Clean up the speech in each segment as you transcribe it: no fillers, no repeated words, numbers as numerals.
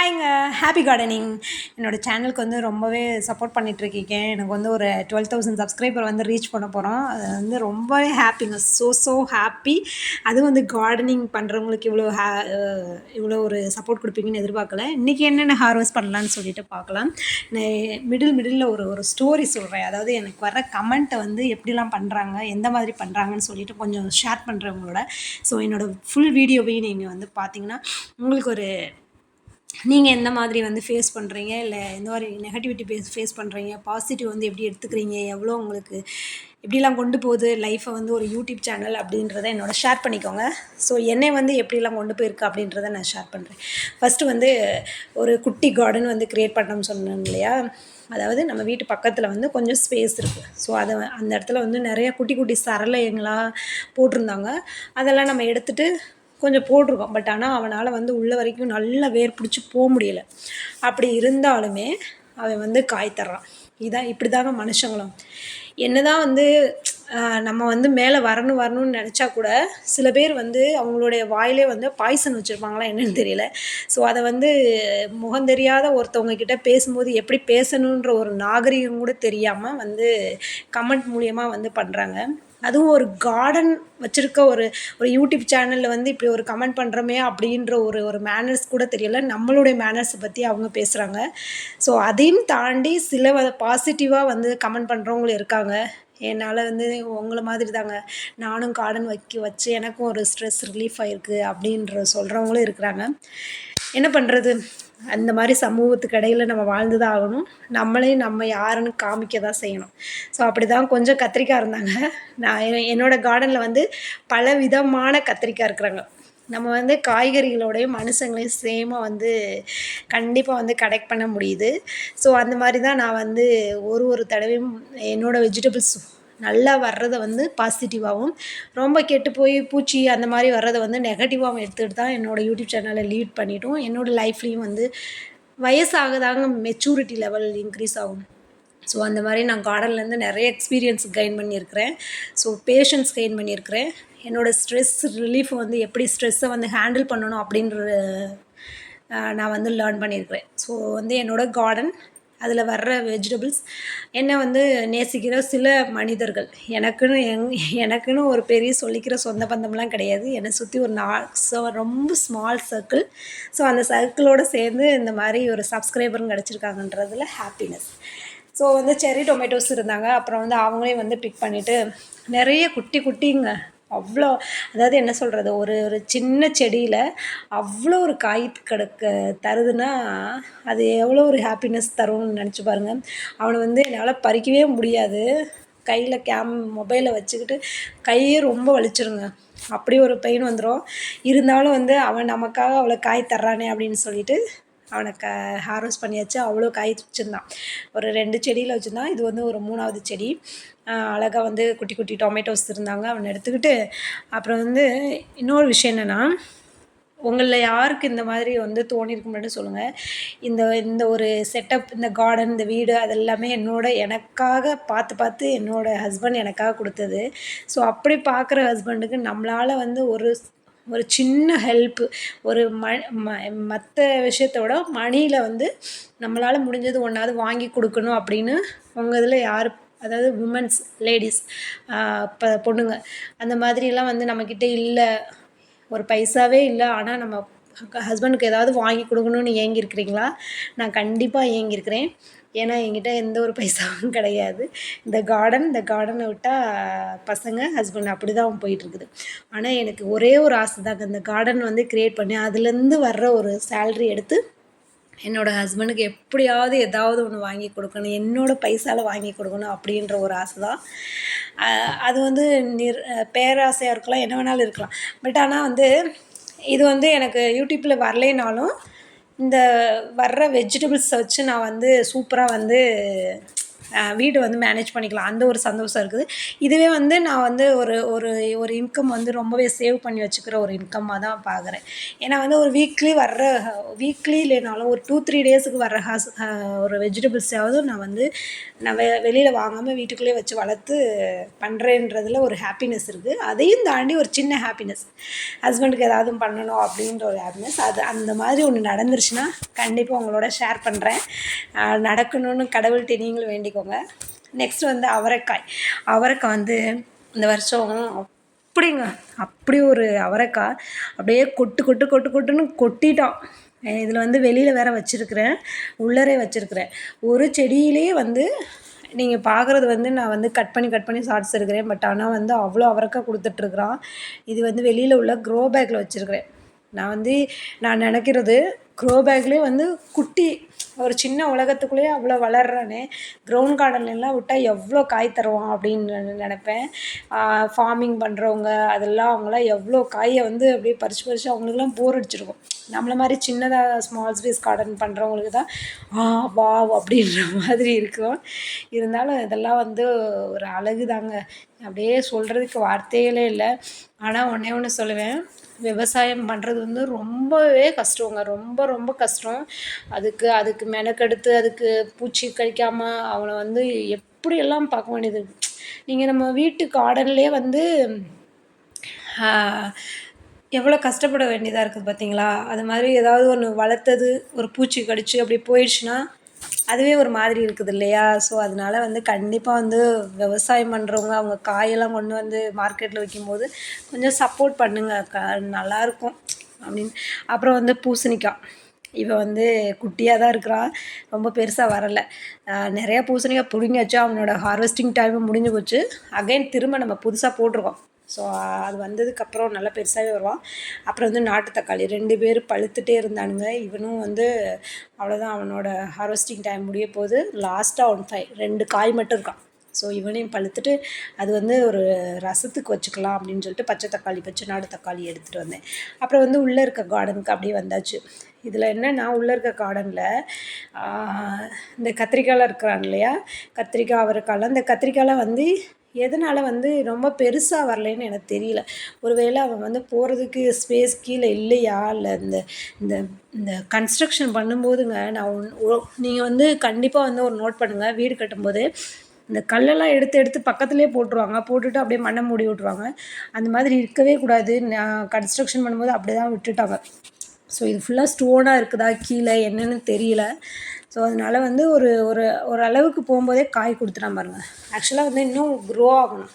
ஹாய்ங்க. Happy gardening. என்னோடய சேனலுக்கு வந்து ரொம்பவே சப்போர்ட் பண்ணிகிட்ருக்கீங்க. எனக்கு வந்து ஒரு 12,000 சப்ஸ்கிரைபர் வந்து ரீச் பண்ண போகிறோம். அது வந்து ரொம்பவே ஹாப்பிங்க. So happy. அதுவும் வந்து கார்டனிங் பண்ணுறவங்களுக்கு இவ்வளோ ஒரு சப்போர்ட் கொடுப்பீங்கன்னு எதிர்பார்க்கல. இன்றைக்கி என்னென்ன ஹார்வெஸ்ட் பண்ணலான்னு சொல்லிட்டு பார்க்கலாம். நான் மிடில் ஒரு ஸ்டோரி சொல்கிறேன். அதாவது எனக்கு வர கமெண்ட்டை வந்து எப்படிலாம் பண்ணுறாங்க, எந்த மாதிரி பண்ணுறாங்கன்னு சொல்லிட்டு கொஞ்சம் ஷேர் பண்ணுறவங்களோட. ஸோ என்னோடய ஃபுல் வீடியோவையும் நீங்கள் வந்து பார்த்தீங்கன்னா உங்களுக்கு ஒரு நீங்கள் எந்த மாதிரி வந்து ஃபேஸ் பண்ணுறீங்க, இல்லை எந்த மாதிரி நெகட்டிவிட்டி ஃபேஸ் பண்ணுறீங்க, பாசிட்டிவ் வந்து எப்படி எடுத்துக்கிறீங்க, எவ்வளோ உங்களுக்கு எப்படிலாம் கொண்டு போகுது லைஃப்பை வந்து ஒரு யூடியூப் சேனல் அப்படின்றத என்னோட ஷேர் பண்ணிக்கோங்க. ஸோ என்னை வந்து எப்படிலாம் கொண்டு போயிருக்கு அப்படின்றத நான் ஷேர் பண்ணுறேன். ஃபஸ்ட்டு வந்து ஒரு குட்டி கார்டன் வந்து க்ரியேட் பண்ணோம்னு சொன்னேன் இல்லையா? அதாவது நம்ம வீட்டு பக்கத்தில் வந்து கொஞ்சம் ஸ்பேஸ் இருக்குது. ஸோ அந்த இடத்துல வந்து நிறைய குட்டி குட்டி சரளைங்களாம் போட்டிருந்தாங்க. அதெல்லாம் நம்ம எடுத்துகிட்டு கொஞ்சம் போட்டிருக்கோம். பட் ஆனால் அவனால் வந்து உள்ள வரைக்கும் நல்லா வேர் பிடிச்சி போக முடியலை. அப்படி இருந்தாலுமே அவன் வந்து காய் தர்றான். இப்படி தாங்க மனுஷங்களும். என்ன தான் வந்து நம்ம வந்து மேலே வரணும்னு நினச்சா கூட சில பேர் வந்து அவங்களுடைய வாயிலே வந்து பாய்சன் வச்சுருப்பாங்களா என்னென்னு தெரியல. ஸோ அதை வந்து முகம் தெரியாத ஒருத்தவங்க கிட்ட பேசும்போது எப்படி பேசணுன்ற ஒரு நாகரிகம் கூட தெரியாமல் வந்து கமெண்ட் மூலியமாக வந்து பண்ணுறாங்க. அதுவும் ஒரு கார்டன் வச்சுருக்க ஒரு யூடியூப் சேனலில் வந்து இப்படி ஒரு கமெண்ட் பண்ணுறோமே அப்படின்ற ஒரு மேனர்ஸ் கூட தெரியல. நம்மளுடைய மேனர்ஸை பற்றி அவங்க பேசுகிறாங்க. ஸோ அதையும் தாண்டி சில பாசிட்டிவாக வந்து கமெண்ட் பண்ணுறவங்களும் இருக்காங்க. என்னால் வந்து உங்களை மாதிரி தாங்க, நானும் கார்டன் வச்சு எனக்கும் ஒரு ஸ்ட்ரெஸ் ரிலீஃப் ஆகிருக்கு அப்படின்ற சொல்கிறவங்களும் இருக்கிறாங்க. என்ன பண்ணுறது, அந்த மாதிரி சமூகத்துக்கு இடையில் நம்ம வாழ்ந்து தான் ஆகணும். நம்ம யாருன்னு காமிக்க தான் செய்யணும். ஸோ அப்படி தான் கொஞ்சம் கத்திரிக்காய் இருந்தாங்க. நான் என்னோடய கார்டனில் வந்து பல விதமான கத்திரிக்காய் இருக்கிறாங்க. நம்ம வந்து காய்கறிகளோடையும் மனுஷங்களையும் சேமாக வந்து கண்டிப்பாக வந்து கனெக்ட் பண்ண முடியுது. ஸோ அந்த மாதிரி தான் நான் வந்து ஒரு தடவையும் என்னோடய வெஜிடபிள்ஸ் நல்லா வர்றதை வந்து பாசிட்டிவாகவும், ரொம்ப கெட்டு போய் பூச்சி அந்த மாதிரி வர்றதை வந்து நெகட்டிவாகவும் எடுத்துகிட்டு தான் என்னோடய யூடியூப் சேனலை லீட் பண்ணிட்டோம். என்னோடய லைஃப்லேயும் வந்து வயசாகதாங்க மெச்சூரிட்டி லெவல் இன்க்ரீஸ் ஆகும். ஸோ அந்த மாதிரி நான் கார்டன்லேருந்து நிறைய எக்ஸ்பீரியன்ஸ் கெயின் பண்ணியிருக்கிறேன். ஸோ பேஷன்ஸ் கெயின் பண்ணியிருக்கிறேன். என்னோடய ஸ்ட்ரெஸ் ரிலீஃப் வந்து எப்படி ஸ்ட்ரெஸ்ஸை வந்து ஹேண்டில் பண்ணணும் அப்படின்ற நான் வந்து லேர்ன் பண்ணியிருக்கிறேன். ஸோ வந்து என்னோடய கார்டன், அதில் வர்ற வெஜிடபிள்ஸ், என்னை வந்து நேசிக்கிற சில மனிதர்கள், எனக்குன்னு ஒரு பெரிய சொல்லிக்கிற சொந்த பந்தம்லாம் கிடையாது. என்னை சுற்றி ஒரு ரொம்ப ஸ்மால் சர்க்கிள். ஸோ அந்த சர்க்கிளோடு சேர்ந்து இந்த மாதிரி ஒரு சப்ஸ்கிரைபரும் கிடச்சிருக்காங்கன்றதுல ஹாப்பினஸ். ஸோ வந்து செர்ரி டொமேட்டோஸ் இருந்தாங்க. அப்புறம் வந்து அவங்களே வந்து பிக் பண்ணிவிட்டு நிறைய குட்டிங்க, அவ்வளோ, அதாவது என்ன சொல்கிறது, ஒரு சின்ன செடியில் அவ்வளோ ஒரு காய் தருதுன்னா அது எவ்வளோ ஒரு ஹாப்பினஸ் தரும்னு நினச்சி பாருங்கள். அவனை வந்து என்னால் பறிக்கவே முடியாது. கையில் மொபைலை வச்சுக்கிட்டு கையே ரொம்ப வலிச்சிருங்க. அப்படி ஒரு பெயின் வந்துடும். இருந்தாலும் வந்து அவன் நமக்காக அவ்வளோ காய் தர்றானே அப்படின்னு சொல்லிட்டு அவனை ஹார்வெஸ்ட் பண்ணியாச்சு. அவ்வளோ காய் வச்சுருந்தான். ஒரு 2 செடியில் வச்சுருந்தான். இது வந்து ஒரு 3வது செடி. அழகாக வந்து குட்டி டொமேட்டோஸ் இருந்தாங்க. அவனை எடுத்துக்கிட்டு அப்புறம் வந்து இன்னொரு விஷயம் என்னென்னா, உங்களில் யாருக்கு இந்த மாதிரி வந்து தோணியிருக்க மட்டும் சொல்லுங்கள். இந்த ஒரு செட்டப், இந்த கார்டன், இந்த வீடு, அதெல்லாமே எனக்காக பார்த்து என்னோடய ஹஸ்பண்ட் எனக்காக கொடுத்தது. ஸோ அப்படி பார்க்குற ஹஸ்பண்டுக்கு நம்மளால் வந்து ஒரு சின்ன ஹெல்ப்பு, ஒரு மற்ற விஷயத்த விட மணியில் வந்து நம்மளால் முடிஞ்சது ஒன்றாவது வாங்கி கொடுக்கணும் அப்படின்னு உங்கள் இதில் யார், அதாவது உமன்ஸ், லேடிஸ், பொண்ணுங்க, அந்த மாதிரிலாம் வந்து நம்மக்கிட்ட இல்லை, ஒரு பைசாவே இல்லை, ஆனால் நம்ம ஹஸ்பண்டுக்கு ஏதாவது வாங்கி கொடுக்கணும்னு ஏங்கியிருக்கிறீங்களா? நான் கண்டிப்பாக ஏங்கியிருக்கிறேன். ஏன்னா என்கிட்ட எந்த ஒரு பைசாவும் கிடையாது. இந்த கார்டனை விட்டால் பசங்க, ஹஸ்பண்ட் அப்படி தான் போயிட்டுருக்குது. ஆனால் எனக்கு ஒரே ஒரு ஆசை தாங்க, இந்த கார்டன் வந்து க்ரியேட் பண்ணி அதுலேருந்து வர்ற ஒரு சேல்ரி எடுத்து என்னோடய ஹஸ்பண்டுக்கு எப்படியாவது ஏதாவது ஒன்று வாங்கி கொடுக்கணும், என்னோடய பைசாவில் வாங்கி கொடுக்கணும் அப்படின்ற ஒரு ஆசை தான். அது வந்து பேராசையாக இருக்கலாம், என்ன வேணாலும் இருக்கலாம். பட் ஆனால் வந்து இது வந்து எனக்கு யூடியூப்பில் வரலைனாலும் இந்த வர்ற வெஜிடபிள்ஸை வச்சு நான் வந்து சூப்பராக வந்து வீடு வந்து மேனேஜ் பண்ணிக்கலாம். அந்த ஒரு சந்தோஷம் இருக்குது. இதுவே வந்து நான் வந்து ஒரு ஒரு ஒரு இன்கம் வந்து ரொம்பவே சேவ் பண்ணி வச்சுக்கிற ஒரு இன்கம்மாக தான் பார்க்குறேன். ஏன்னா வந்து ஒரு வீக்லி இல்லைனாலும் ஒரு 2, 3 டேஸுக்கு வர்ற ஒரு வெஜிடபிள்ஸாவது நான் வெளியில வாங்காம வீட்டுக்குள்ளேயே வச்சு வளர்த்து பண்றேன்றதுல ஒரு ஹேப்பினஸ் இருக்கு. அதையும் தாண்டி ஒரு சின்ன ஹேப்பினஸ். ஹஸ்பண்டுக்கு ஏதாவது பண்ணணும் அப்படின்ற ஒரு ஹேப்பினஸ். அது அந்த மாதிரி ஒண்ணு நடந்துருச்சுன்னா, கண்டிப்பா உங்களோட ஷேர் பண்றேன். நடக்கணும்னு கடவுள்ட்ட நீங்களும் வேண்டிக்கோங்க. நெக்ஸ்ட் வந்து அவரைக்காய். அவரைக்காய் வந்து இந்த வருஷம் அப்படிங்க, அப்படி ஒரு அவரைக்காய் அப்படியே கொட்டு கொட்டு கொட்டு கொட்டுன்னு கொட்டிட்டான். இதில் வந்து வெளியில் வேற வச்சுருக்கிறேன், உள்ளரே வச்சுருக்கிறேன். ஒரு செடியிலே வந்து நீங்கள் பார்க்குறது வந்து நான் வந்து கட் பண்ணி ஷார்ட்ஸ் எடுக்கிறேன். பட் ஆனால் வந்து அவ்வளோ அவரைக்காய் கொடுத்துட்ருக்குறான். இது வந்து வெளியில் உள்ள க்ரோ பேக்கில் வச்சுருக்கிறேன். நான் நினைக்கிறது க்ரோ பேக்லேயே வந்து குட்டி ஒரு சின்ன உலகத்துக்குள்ளேயே அவ்வளோ வளர்றானே, கிரவுண்ட் கார்டன்லாம் விட்டால் எவ்வளோ காய் தருவான் அப்படின்னு நினைப்பேன். ஃபார்மிங் பண்ணுறவங்க அதெல்லாம் அவங்களாம் எவ்வளோ காயை வந்து அப்படியே பறித்து அவங்களுக்குலாம் போர் அடிச்சிருக்கும். நம்மள மாதிரி சின்னதாக ஸ்மால் ஸ்பேஸ் கார்டன் பண்ணுறவங்களுக்கு தான் வாவ் அப்படின்ற மாதிரி இருக்கும். இருந்தாலும் இதெல்லாம் வந்து ஒரு அழகு தாங்க. அப்படியே சொல்கிறதுக்கு வார்த்தைகளே இல்லை. ஆனால் ஒன்றே ஒன்று சொல்லுவேன், விவசாயம் பண்ணுறது வந்து ரொம்பவே கஷ்டங்க. ரொம்ப ரொம்ப கஷ்டம். அதுக்கு மெனக்கெடுத்து அதுக்கு பூச்சி கடிக்காமல் அவனை வந்து எப்படியெல்லாம் பார்க்க வேண்டியது. நீங்கள் நம்ம வீட்டு கார்டன்லேயே வந்து எவ்வளோ கஷ்டப்பட வேண்டியதாக இருக்குது பார்த்தீங்களா? அது மாதிரி ஏதாவது ஒன்று வளர்த்தது ஒரு பூச்சி கடிச்சு அப்படி போயிடுச்சுன்னா அதுவே ஒரு மாதிரி இருக்குது இல்லையா? ஸோ அதனால வந்து கண்டிப்பாக வந்து விவசாயம் பண்ணுறவங்க அவங்க காயெல்லாம் கொண்டு வந்து மார்க்கெட்டில் விற்கும்போது கொஞ்சம் சப்போர்ட் பண்ணுங்கள், நல்லாயிருக்கும் அப்படின்னு. அப்புறம் வந்து பூசணிக்காய். இவன் வந்து குட்டியாக தான் இருக்கிறான், ரொம்ப பெருசாக வரலை. நிறையா பூசணிக்காய் பிடுங்கியாச்சு. அவனோட ஹார்வெஸ்டிங் டைமும் முடிஞ்சு போச்சு. அகைன் திரும்ப நம்ம புதுசாக போட்டிருக்கோம். ஸோ அது வந்ததுக்கப்புறம் நல்லா பெருசாகவே வருவான். அப்புறம் வந்து நாட்டு தக்காளி 2 பேர் பழுத்துட்டே இருந்தானுங்க. இவனும் வந்து அவ்வளோதான், அவனோட ஹார்வெஸ்டிங் டைம் முடிய போகுது. லாஸ்ட்டாக 2 காய் மட்டும் இருக்கான். ஸோ இவனையும் பழுத்துட்டு அது வந்து ஒரு ரசத்துக்கு வச்சுக்கலாம் அப்படின்னு சொல்லிட்டு பச்சை நாட்டு தக்காளி எடுத்துகிட்டு வந்தேன். அப்புறம் வந்து உள்ளே இருக்க கார்டனுக்கு அப்படியே வந்தாச்சு. இதில் என்னென்னா உள்ளே இருக்க கார்டனில் இந்த கத்திரிக்காயெலாம் இருக்கிறான் இல்லையா, கத்திரிக்காய் அவரைக்காயெலாம். இந்த கத்திரிக்காயெலாம் வந்து எதனால் வந்து ரொம்ப பெருசாக வரலைன்னு எனக்கு தெரியல. ஒருவேளை அவன் வந்து போகிறதுக்கு ஸ்பேஸ் கீழே இல்லையா, இல்லை இந்த இந்த இந்த கன்ஸ்ட்ரக்ஷன் பண்ணும்போதுங்க நீங்கள் வந்து கண்டிப்பாக வந்து ஒரு நோட் பண்ணுங்கள். வீடு கட்டும்போது இந்த கல்லெல்லாம் எடுத்து பக்கத்துலேயே போட்டுருவாங்க. போட்டுட்டு அப்படியே மண்ணை மூடி விட்ருவாங்க. அந்த மாதிரி இருக்கவே கூடாது. நான் கன்ஸ்ட்ரக்ஷன் பண்ணும்போது அப்படி தான் விட்டுட்டாங்க. ஸோ இது ஃபுல்லாக ஸ்டோனாக இருக்குதா கீழே என்னென்னு தெரியல. ஸோ அதனால் வந்து ஒரு அளவுக்கு போகும்போதே காய் கொடுத்துட்டான் பாருங்கள். ஆக்சுவலாக வந்து இன்னும் க்ரோ ஆகணும்.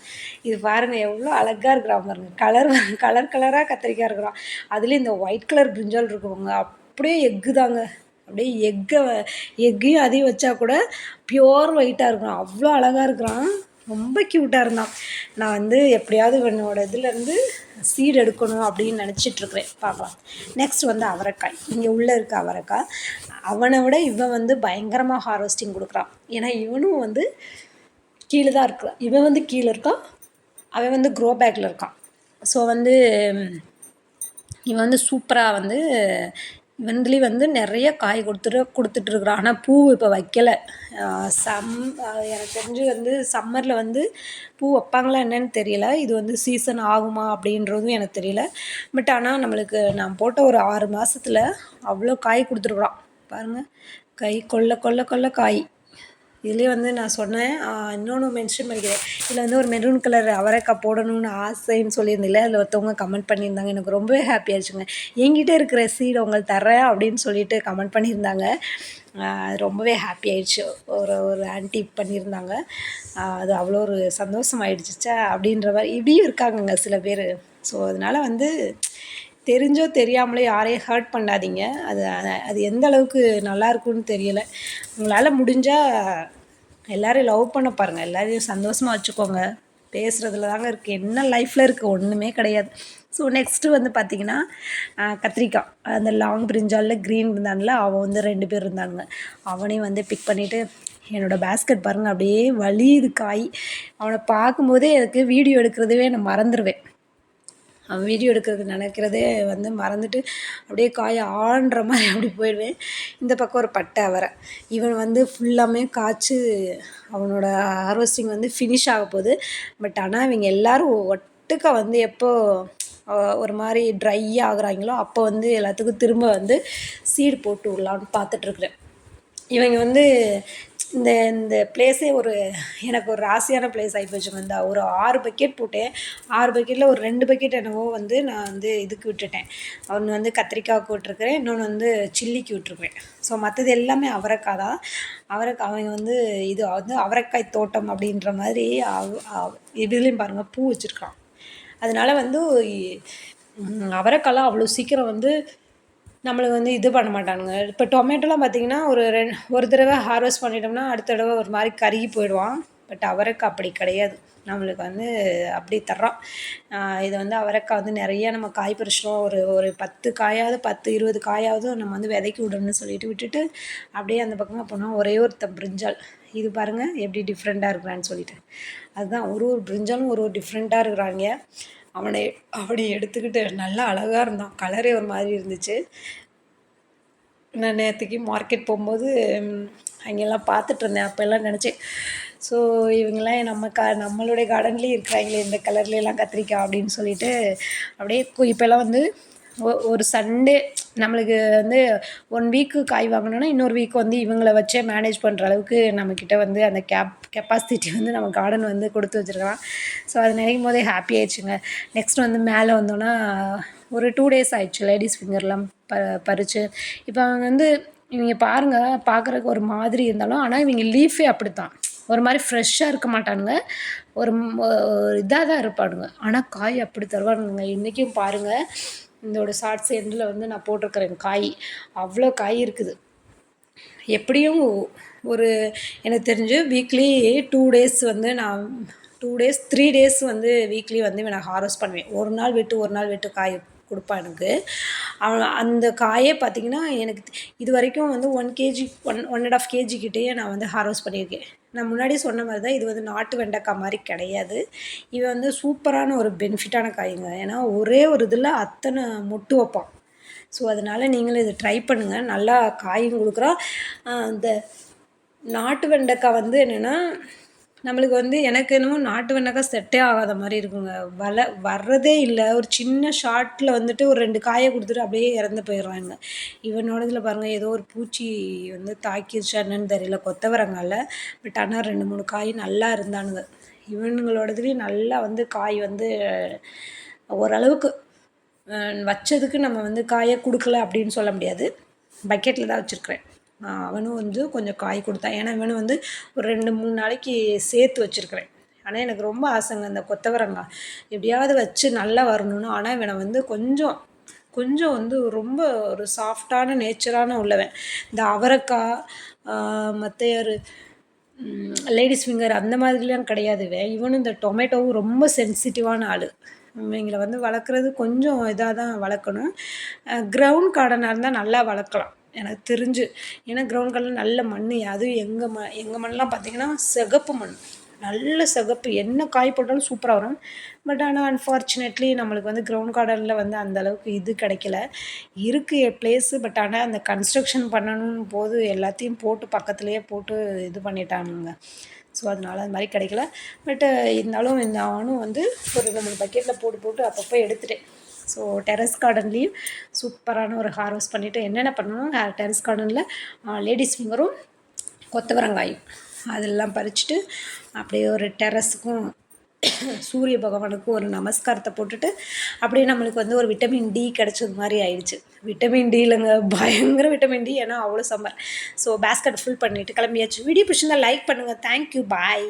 இது பாருங்கள் எவ்வளோ அழகாக இருக்கிறான் பாருங்கள். கலராக கத்திரிக்காய் இருக்கிறான். அதுலேயும் இந்த ஒயிட் கலர் பிரிஞ்சால் இருக்குங்க, அப்படியே எக்கு தாங்க. அப்படியே எக்கையும் அதையும் வச்சா கூட பியோர் ஒயிட்டாக இருக்கிறான். அவ்வளோ அழகாக இருக்கிறான், ரொம்ப க்யூட்டாக இருந்தான். நான் வந்து எப்படியாவது இவனோட இதுலேருந்து சீடு எடுக்கணும் அப்படின்னு நினச்சிட்ருக்குறேன். பார்க்கலாம். நெக்ஸ்ட் வந்து அவரைக்காய். இங்கே உள்ளே இருக்க அவரைக்காய் அவனை விட இவன் வந்து பயங்கரமாக ஹார்வெஸ்டிங் கொடுக்குறான். ஏன்னா இவனும் வந்து கீழே தான் இருக்கிறான். இவன் வந்து கீழே இருக்கான், அவன் வந்து க்ரோ பேக்கில் இருக்கான். ஸோ வந்து இவன் வந்து சூப்பராக வந்து இவன்லேயும் வந்து நிறைய காய் கொடுத்துட்ருக்குறான். ஆனால் பூ இப்போ வைக்கலை. எனக்கு தெரிஞ்சு வந்து சம்மரில் வந்து பூ வைப்பாங்களா என்னன்னு தெரியல. இது வந்து சீசன் ஆகுமா அப்படின்றதும் எனக்கு தெரியல. பட் ஆனால் நம்மளுக்கு நான் போட்ட ஒரு 6 மாதத்துல அவ்வளோ காய் கொடுத்துருக்குறான் பாருங்கள். கொல்ல காய். இதுலேயே வந்து நான் சொன்னேன், இன்னொன்று மென்ஷன் பண்ணிக்கிறேன். இதில் வந்து ஒரு மெரூன் கலர் அவரைக்காய் போடணும்னு ஆசைன்னு சொல்லியிருந்தில்ல, அதில் ஒருத்தவங்க கமெண்ட் பண்ணியிருந்தாங்க. எனக்கு ரொம்பவே ஹாப்பி ஆயிடுச்சுங்க. என்கிட்ட இருக்கிற சீடு உங்களுக்கு தர்றேன் அப்படின்னு சொல்லிட்டு கமெண்ட் பண்ணியிருந்தாங்க. ரொம்பவே ஹாப்பி ஆயிடுச்சு. ஒரு ஆன்ட்டி பண்ணியிருந்தாங்க. அது அவ்வளோ ஒரு சந்தோஷமாயிடுச்சா அப்படின்ற மாதிரி இப்படியும் இருக்காங்கங்க சில பேர். ஸோ அதனால் வந்து தெரிஞ்சோ தெரியாமலே யாரையும் ஹர்ட் பண்ணாதீங்க. அது எந்த அளவுக்கு நல்லாயிருக்குன்னு தெரியலை. உங்களால் முடிஞ்சால் எல்லோரையும் லவ் பண்ண பாருங்கள். எல்லோரையும் சந்தோஷமாக வச்சுக்கோங்க. பேசுகிறதுல தாங்க இருக்குது, என்ன லைஃப்பில் இருக்குது, ஒன்றுமே கிடையாது. ஸோ நெக்ஸ்ட்டு வந்து பார்த்திங்கன்னா கத்திரிக்காய். அந்த லாங் பிரிஞ்சாலில் க்ரீன் இருந்தான்ல, அவன் வந்து 2 பேர் இருந்தானுங்க. அவனையும் வந்து பிக் பண்ணிவிட்டு என்னோடய பேஸ்கெட் பாருங்கள் அப்படியே வலியுது காய். அவனை பார்க்கும்போதே எனக்கு வீடியோ எடுக்கிறதுவே நான் மறந்துடுவேன். வீடியோ எடுக்கிறது நினைக்கிறதே வந்து மறந்துட்டு அப்படியே காய ஆன்ற மாதிரி அப்படி போயிடுவேன். இந்த பக்கம் ஒரு பட்டை அவரை, இவன் வந்து ஃபுல்லாமே காய்ச்சி அவனோட ஹார்வெஸ்டிங் வந்து ஃபினிஷ் ஆக போகுது. பட் ஆனால் இவங்க எல்லோரும் ஒட்டுக்கா வந்து எப்போ ஒரு மாதிரி ட்ரை ஆகுறாங்களோ அப்போ வந்து எல்லாத்துக்கும் திரும்ப வந்து சீடு போட்டு விடலான்னு பார்த்துட்ருக்குறேன். இவங்க வந்து இந்த இந்த பிளேஸே எனக்கு ஒரு ராசியான பிளேஸ் ஆகிப்போச்சுங்க. இந்த ஒரு 6 பக்கெட் போட்டேன். 6 பக்கெட்டில் ஒரு 2 பக்கெட் என்னவோ வந்து நான் வந்து இதுக்கு விட்டுட்டேன். ஒன்று வந்து கத்திரிக்காய்க்கு விட்டுருக்குறேன், இன்னொன்று வந்து சில்லிக்கு விட்டுருக்குறேன். ஸோ மற்றது எல்லாமே அவரைக்காய் தான். அவங்க வந்து இது வந்து அவரைக்காய் தோட்டம் அப்படின்ற மாதிரி இதுலேயும் பாருங்கள் பூ வச்சுருக்கான். அதனால் வந்து அவரைக்காய்லாம் அவ்வளோ சீக்கிரம் வந்து நம்மளுக்கு வந்து இது பண்ண மாட்டானுங்க. இப்போ டொமேட்டோலாம் பார்த்திங்கன்னா ஒரு தடவை ஹார்வெஸ்ட் பண்ணிட்டோம்னா அடுத்த தடவை ஒரு மாதிரி கருகி போயிடுவான். பட் அவரைக்காய் அப்படி கிடையாது, நம்மளுக்கு வந்து அப்படி தர்றான். இது வந்து அவரைக்காய் வந்து நிறைய நம்ம காய் பறிச்சிட்டோம், ஒரு 10 காயாவது 10 20 காயாவது நம்ம வந்து விதைக்கி விடணும்னு சொல்லிட்டு விட்டுட்டு அப்படியே அந்த பக்கமாக போனால் ஒரே ஒருத்தன் பிரிஞ்சால். இது பாருங்கள் எப்படி டிஃப்ரெண்ட்டாக இருக்கிறான்னு சொல்லிட்டு. அதுதான் ஒரு பிரிஞ்சாலும் ஒரு டிஃப்ரெண்ட்டாக இருக்கிறாங்க. அவனை எடுத்துக்கிட்டு நல்லா அழகாக இருந்தான். கலரே ஒரு மாதிரி இருந்துச்சு. நான் நேற்றுக்கு மார்க்கெட் போகும்போது அங்கெல்லாம் பார்த்துட்ருந்தேன். அப்போல்லாம் நினச்சேன், ஸோ இவங்களாம் நம்மளுடைய கார்டன்லேயே இருக்கிறாங்களே இந்த கலர்லாம் கத்திரிக்காய் அப்படின்னு சொல்லிட்டு அப்படியே இப்போல்லாம் வந்து ஒரு சண்டே நம்மளுக்கு வந்து 1 வீக்கு காய் வாங்கணுன்னா இன்னொரு வீக் வந்து இவங்கள வச்சே மேனேஜ் பண்ணுற அளவுக்கு நம்மக்கிட்ட வந்து அந்த கெப்பாசிட்டி வந்து நம்ம கார்டன் வந்து கொடுத்து வச்சுருக்கலாம். ஸோ அது நினைக்கும் போதே ஹாப்பி ஆயிடுச்சுங்க. நெக்ஸ்ட் வந்து மேலே வந்தோன்னா ஒரு 2 டேஸ் ஆயிடுச்சு லேடிஸ் ஃபிங்கர்லாம் பறித்து. இப்போ அவங்க வந்து இவங்க பாருங்கள், பார்க்குறதுக்கு ஒரு மாதிரி இருந்தாலும் ஆனால் இவங்க லீஃபே அப்படித்தான், ஒரு மாதிரி ஃப்ரெஷ்ஷாக இருக்க மாட்டானுங்க, ஒரு இதாக தான் இருப்பானுங்க. ஆனால் காய் அப்படி தருவானுங்க. இன்றைக்கும் பாருங்கள், இதோட ஷார்ட்ஸ் எண்டில் வந்து நான் போட்டிருக்கிறேன் காய், அவ்வளோ காய் இருக்குது. எப்படியும் எனக்கு தெரிஞ்சு வீக்லி 2 டேஸ் வந்து நான் 2 டேஸ் 3 டேஸ் வந்து வீக்லி வந்து நான் ஹார்வெஸ்ட் பண்ணுவேன். ஒரு நாள் விட்டு காய் கொடுப்பான் எனக்கு. அந்த காயே பார்த்திங்கன்னா எனக்கு இது வரைக்கும் வந்து 1 கேஜி 1.5 கேஜி கிட்டேயே நான் வந்து ஹார்வெஸ்ட் பண்ணியிருக்கேன். நான் முன்னாடி சொன்ன மாதிரி தான், இது வந்து நாட்டு வெண்டைக்காய் மாதிரி கிடையாது. இது வந்து சூப்பரான ஒரு பெனிஃபிட்டான காய்ங்க. ஏன்னா ஒரே ஒரு இதில் அத்தனை மொட்டு வைப்பான். ஸோ அதனால் நீங்களும் இதை ட்ரை பண்ணுங்கள், நல்லா காயும் கொடுக்குறோம். இந்த நாட்டு வெண்டைக்காய் வந்து என்னென்னா நம்மளுக்கு வந்து எனக்கு என்னமோ நாட்டு வெண்டைக்காய் செட்டே ஆகாத மாதிரி இருக்குங்க. வர்றதே இல்லை. ஒரு சின்ன ஷார்ட்டில் வந்துட்டு ஒரு 2 காயை கொடுத்துட்டு அப்படியே இறந்து போயிடுறாங்க. இவனோடதில் பாருங்கள், ஏதோ ஒரு பூச்சி வந்து தாக்கிடுச்சா என்னன்னு தெரியல கொத்தவரங்காயில். பட் ஆனால் 2 3 காய் நல்லா இருந்தானுங்க. இவனுங்களோடதுலேயும் நல்லா வந்து காய் வந்து ஓரளவுக்கு வச்சதுக்கு நம்ம வந்து காயை கொடுக்கல அப்படின்னு சொல்ல முடியாது. பக்கெட்டில் தான் வச்சுருக்கிறேன். அவனும் வந்து கொஞ்சம் காய் கொடுத்தான். ஏன்னா இவனும் வந்து ஒரு 2 3 நாளைக்கு சேர்த்து வச்சுருக்கிறேன். ஆனால் எனக்கு ரொம்ப ஆசைங்க இந்த கொத்தவரங்காய் எப்படியாவது வச்சு நல்லா வரணும்னு. ஆனால் இவனை வந்து கொஞ்சம் வந்து ரொம்ப ஒரு சாஃப்டான நேச்சரான உள்ளவன். இந்த அவரைக்காய் மற்ற லேடிஸ் ஃபிங்கர் அந்த மாதிரிலாம் கிடையாது. இவனும் இந்த டொமேட்டோவும் ரொம்ப சென்சிட்டிவான ஆள். இவங்களை வந்து வளர்க்குறது கொஞ்சம் இதாக தான் வளர்க்கணும். கிரவுண்ட் கார்டனாக இருந்தால் நல்லா வளர்க்கலாம் எனக்கு தெரிஞ்சு. ஏன்னா கிரவுண்ட் கார்டன் நல்ல மண். அதுவும் எங்கள் மண்ணெலாம் பார்த்திங்கன்னா சிகப்பு மண், நல்ல சிகப்பு, என்ன காய் போட்டாலும் சூப்பராக வரும். பட் ஆனால் அன்ஃபார்ச்சுனேட்லி நம்மளுக்கு வந்து கிரவுண்ட் கார்டனில் வந்து அந்தளவுக்கு இது கிடைக்கல. இருக்குது பிளேஸு. பட் ஆனால் அந்த கன்ஸ்ட்ரக்ஷன் பண்ணணும் போது எல்லாத்தையும் போட்டு பக்கத்துலேயே போட்டு இது பண்ணிட்டானுங்க. ஸோ அதனால் அது மாதிரி கிடைக்கல. பட் இருந்தாலும் நானும் வந்து ஒரு 2 3 பக்கெட்டில் போட்டு அப்பப்போ எடுத்துட்டேன். ஸோ டெரஸ் கார்டன்லேயும் சூப்பரான ஒரு ஹார்வெஸ்ட் பண்ணிவிட்டு என்னென்ன பண்ணணும், டெரஸ் கார்டனில் லேடிஸ் ஃபிங்கரும் கொத்தவரங்காயும் அதெல்லாம் பறிச்சுட்டு அப்படியே ஒரு டெரஸுக்கும் சூரிய பகவானுக்கும் ஒரு நமஸ்காரத்தை போட்டுட்டு அப்படியே நம்மளுக்கு வந்து ஒரு விட்டமின் டி கிடச்சது மாதிரி ஆயிடுச்சு. விட்டமின் டி இல்லைங்க, பயங்கர விட்டமின் டி. ஏன்னா அவ்வளோ சம்மர். ஸோ பேஸ்கெட் ஃபுல் பண்ணிவிட்டு கிளம்பியாச்சு. வீடியோ பிடிச்சிருந்தா லைக் பண்ணுங்கள். தேங்க்யூ, பாய்.